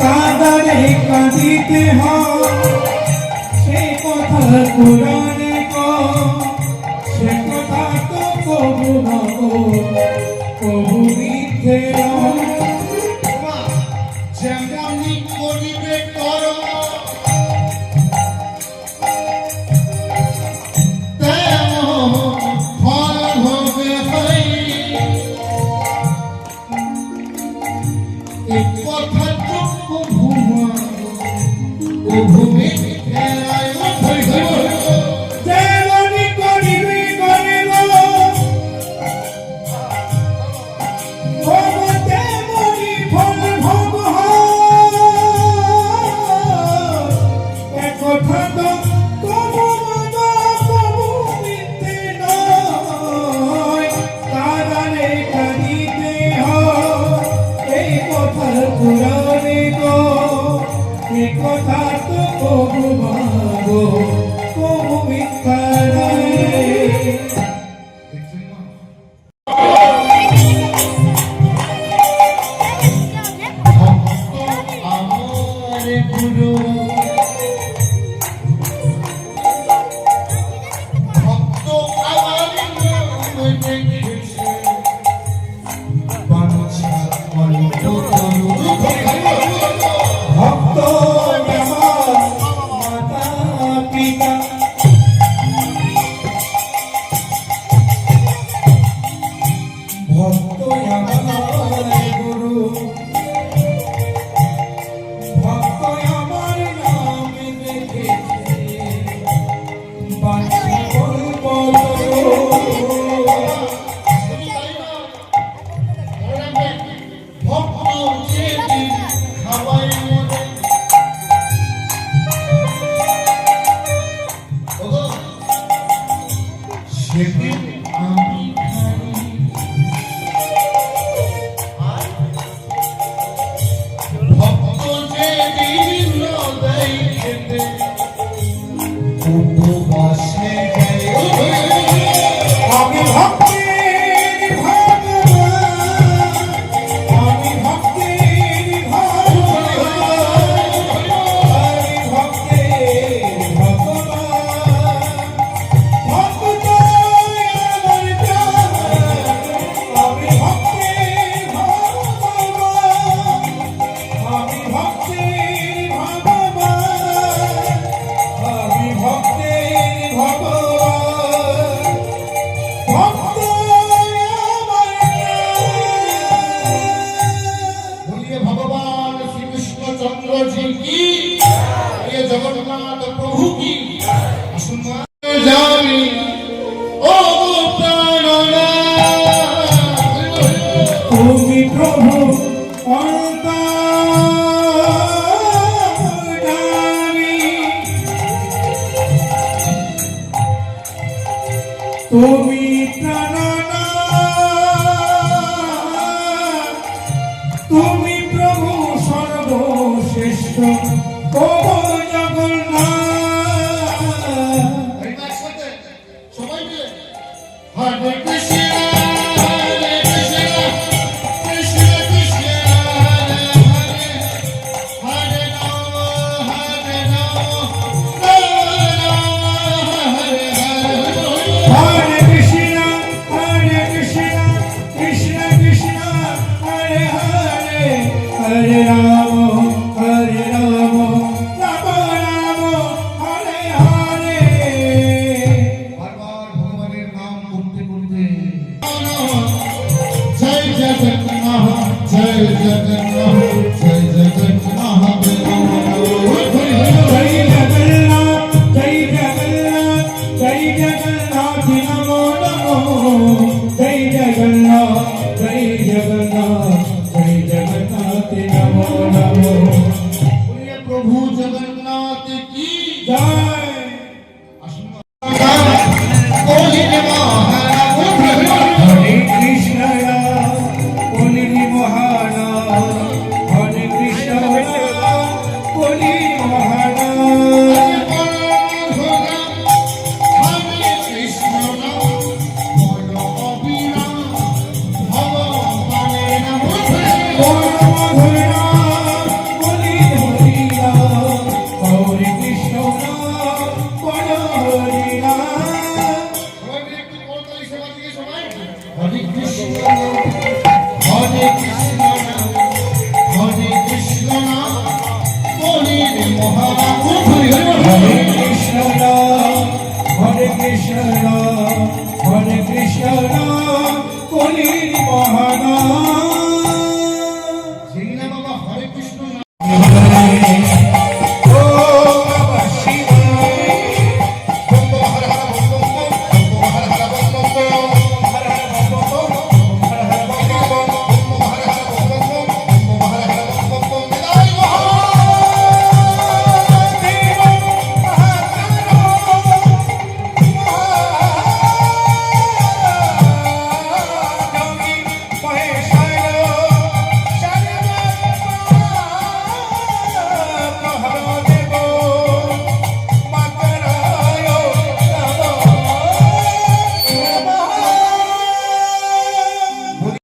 কাঁদারে কাঁদিতে হয় সে কথা পুরাণে সে কথা তো কবু না কবু মিথ্যে যেমনি করিবে কর্ম তেমন ফল ভোগে হই। এই কথা চক্ষু ভূমা ও ভূমি ফেরায় যেমনি করিবে করিব তেমনি ফল ভোগ হয়। কথা তো কবু না কবু মিথ্যে নয়। কাঁদারে কাঁদিতে হয় এই কথার পুরাণে এ কথা তো কবু মাগো কবু মিথ্যা নয়। আমার গুরু ভক্ত আমার দেখেছে বাঞ্ছা অল্প তরু ভক্ত আমার মাতা পিতা ভক্ত আমার গুরু ভক্ত আমার নাম দেখেছে বাঞ্ছা অল্প তরু। ভক্ত যেদিন খাওয়াই মনে সেদিন আমি খাই। ভক্ত যেদিন দেয় খেতে উপবাসে যায় আমি ভক্তির ভগবান আমি ভক্তির ভগবান আমি ভক্তির ভগবান ভক্ত আমার প্রাণ আমি ভক্তির ভগবান আমি ভক্তির ভগবান আমি ভক্তির ভগবান ভক্ত আমার বলিয়ে ভগবান শ্রীকৃষ্ণচন্দ্র জি কি এ জগন্নাথ প্রভু কি আসুন মা জানি ও প্রাণনাথ তুমি প্রভু অন্তর্যামী তুমি প্রাণনাথ তুমি প্রভু সর্বশ্রেষ্ঠ প্রভু জগন্নাথ। একসাথে সবাই মিলে হরে কৃষ্ণ হরে কৃষ্ণ কৃষ্ণ কৃষ্ণ হরে হরে হরে রাম হরে Ram Ram Ram Hare Hare Hare Krishna, Krishna Krishna, Hare Hare, Hare Rama, Rama Rama, Hare Hare. বারবার ভগবানের নাম করতে করতে জয় জগন্নাথ জয় জগন্নাথ জয় Jagannath Jai Jagannath, Jai Jagannath, Jai Jagannath, Namo Namo. Jai Jagannath, Jai Jagannath, Jai Jagannath, Namo Namo. বলিয়ে প্রভু জগন্নাথ কি Jai. আসুন কহিলে মহারাজ Hare Krishna, Holy Mohana, Hare Krishna, Holy Mohana. হরে কৃষ্ণ নাম বল অবিরাম ভগবানের নাম হরে